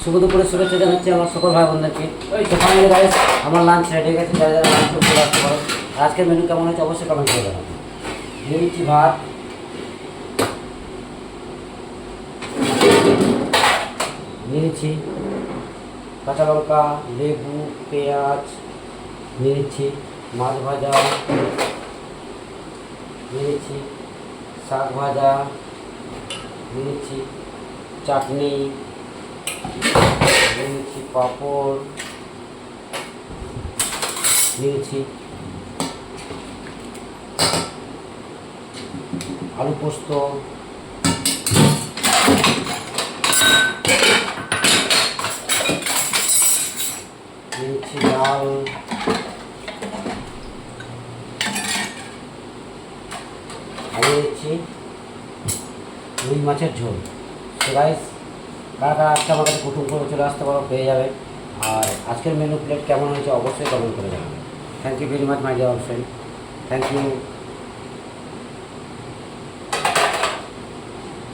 শুভ দুপুরে শুভেচ্ছা জানাচ্ছি আমার সকল ভাই বোনদেরকে। তো ফাইনালি গাইস আমার লাঞ্চ রেডি হয়ে গেছে, যারা যারা লাঞ্চ করতে চলে আসতে পারো। আর আজকের মেনু কেমন হয়েছে অবশ্যই কমেন্ট করে জানাবো। নিয়ে নিচ্ছি ভাত, নিয়ে নিচ্ছি কাঁচা লঙ্কা, লেবু, পেঁয়াজ, নিয়ে নিচ্ছি মাছ ভাজা, নিয়ে নিচ্ছি শাক ভাজা, নিয়ে নিচ্ছি চাটনি, নিয়ে নিচ্ছি পাঁপড়, নিয়ে নিচ্ছি আলু পোস্ত, নিয়ে নিচ্ছি ডাল, আর নিয়ে নিচ্ছি রুই মাছের ঝোল। তো গাইস কারা কারা আজকে আমার কাছে কুটুম করে চলে আসতে পারো, পেয়ে যাবে। আর আজকের মেনু প্লেট কেমন হয়েছে অবশ্যই কমেন্ট করে জানাবে। Thank you very much my dear friend, thank you.